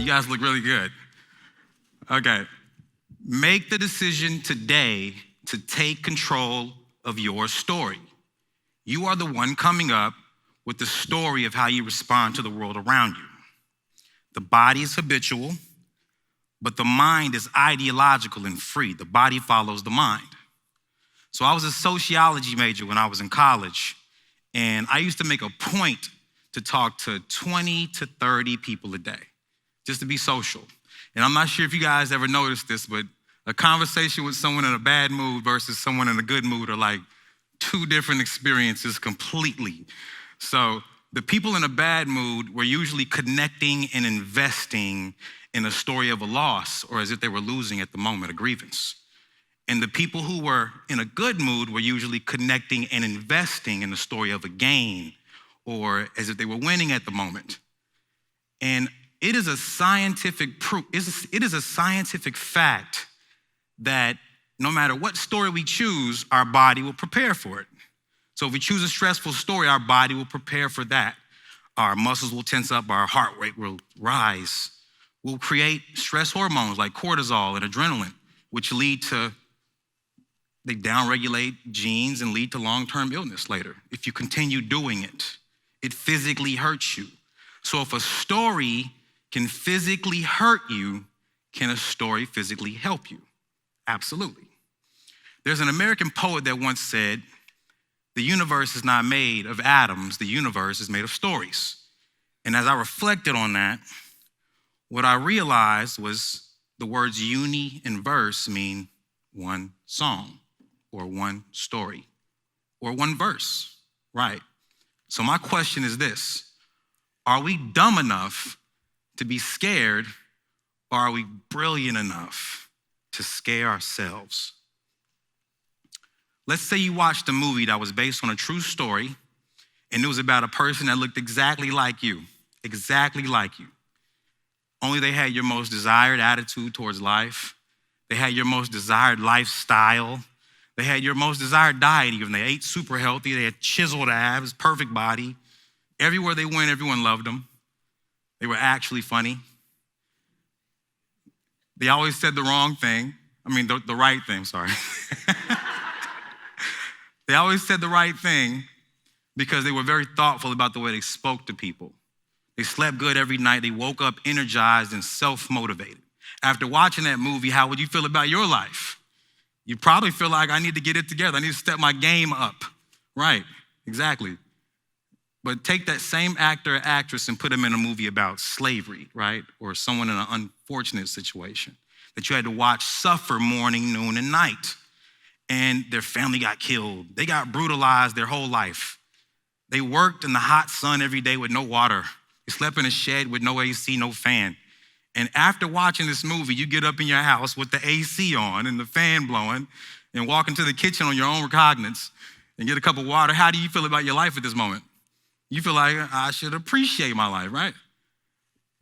You guys look really good. Okay. Make the decision today to take control of your story. You are the one coming up with the story of how you respond to the world around you. The body is habitual, but the mind is ideological and free. The body follows the mind. So I was a sociology major when I was in college, and I used to make a point to talk to 20 to 30 people a day, just to be social. And I'm not sure if you guys ever noticed this, but a conversation with someone in a bad mood versus someone in a good mood are like two different experiences completely. So the people in a bad mood were usually connecting and investing in a story of a loss or as if they were losing at the moment, a grievance. And the people who were in a good mood were usually connecting and investing in the story of a gain or as if they were winning at the moment. And it is a scientific proof, it is a scientific fact that no matter what story we choose, our body will prepare for it. So if we choose a stressful story, our body will prepare for that. Our muscles will tense up, our heart rate will rise. We'll create stress hormones like cortisol and adrenaline, which they downregulate genes and lead to long-term illness later. If you continue doing it, it physically hurts you. So if a story can physically hurt you, can a story physically help you? Absolutely. There's an American poet that once said, "The universe is not made of atoms, the universe is made of stories." And as I reflected on that, what I realized was the words uni and verse mean one song or one story or one verse, right? So my question is this: are we dumb enough to be scared, or are we brilliant enough to scare ourselves? Let's say you watched a movie that was based on a true story, and it was about a person that looked exactly like you. Only they had your most desired attitude towards life. They had your most desired lifestyle. They had your most desired diet even. They ate super healthy. They had chiseled abs, perfect body. Everywhere they went, everyone loved them. They were actually funny. They always said the wrong thing. The right thing, sorry. They always said the right thing because they were very thoughtful about the way they spoke to people. They slept good every night. They woke up energized and self-motivated. After watching that movie, how would you feel about your life? You'd probably feel like, I need to get it together. I need to step my game up. Right, exactly. But take that same actor or actress and put them in a movie about slavery, right? Or someone in an unfortunate situation that you had to watch suffer morning, noon, and night. And their family got killed. They got brutalized their whole life. They worked in the hot sun every day with no water. They slept in a shed with no AC, no fan. And after watching this movie, you get up in your house with the AC on and the fan blowing and walk into the kitchen on your own recognizance and get a cup of water. How do you feel about your life at this moment? You feel like, I should appreciate my life, right?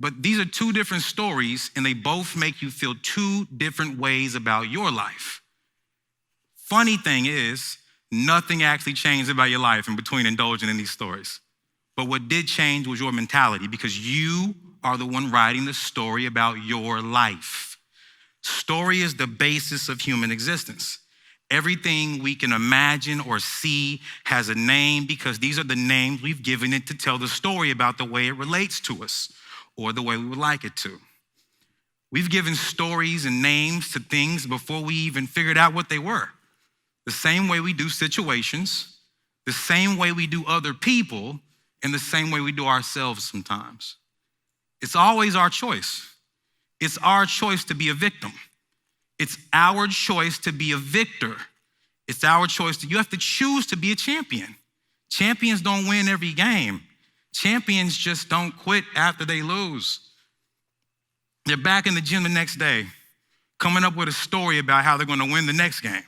But these are two different stories, and they both make you feel two different ways about your life. Funny thing is, nothing actually changed about your life in between indulging in these stories. But what did change was your mentality, because you are the one writing the story about your life. Story is the basis of human existence. Everything we can imagine or see has a name because these are the names we've given it to tell the story about the way it relates to us or the way we would like it to. We've given stories and names to things before we even figured out what they were. The same way we do situations, the same way we do other people, and the same way we do ourselves sometimes. It's always our choice. It's our choice to be a victim. It's our choice to be a victor. It's our choice you have to choose to be a champion. Champions don't win every game. Champions just don't quit after they lose. They're back in the gym the next day, coming up with a story about how they're going to win the next game.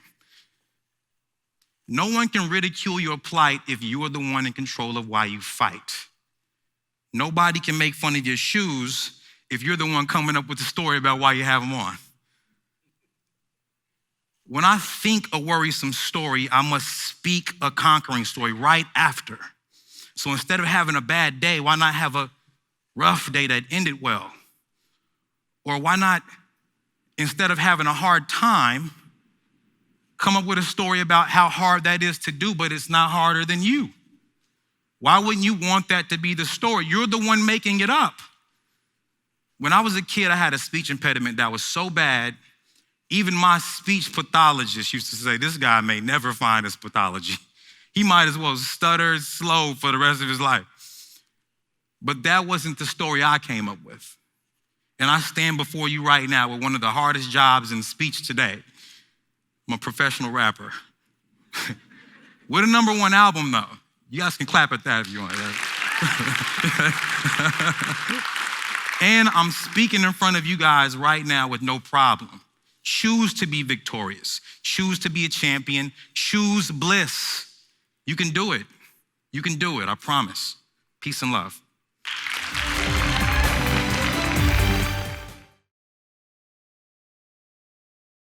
No one can ridicule your plight if you are the one in control of why you fight. Nobody can make fun of your shoes if you're the one coming up with the story about why you have them on. When I think a worrisome story, I must speak a conquering story right after. So instead of having a bad day, why not have a rough day that ended well? Or why not, instead of having a hard time, come up with a story about how hard that is to do, but it's not harder than you? Why wouldn't you want that to be the story? You're the one making it up. When I was a kid, I had a speech impediment that was so bad, even my speech pathologist used to say, this guy may never find his pathology. He might as well stutter slow for the rest of his life. But that wasn't the story I came up with. And I stand before you right now with one of the hardest jobs in speech today. I'm a professional rapper. With a #1 album, though. You guys can clap at that if you want. And I'm speaking in front of you guys right now with no problem. Choose to be victorious. Choose to be a champion. Choose bliss. You can do it. You can do it, I promise. Peace and love.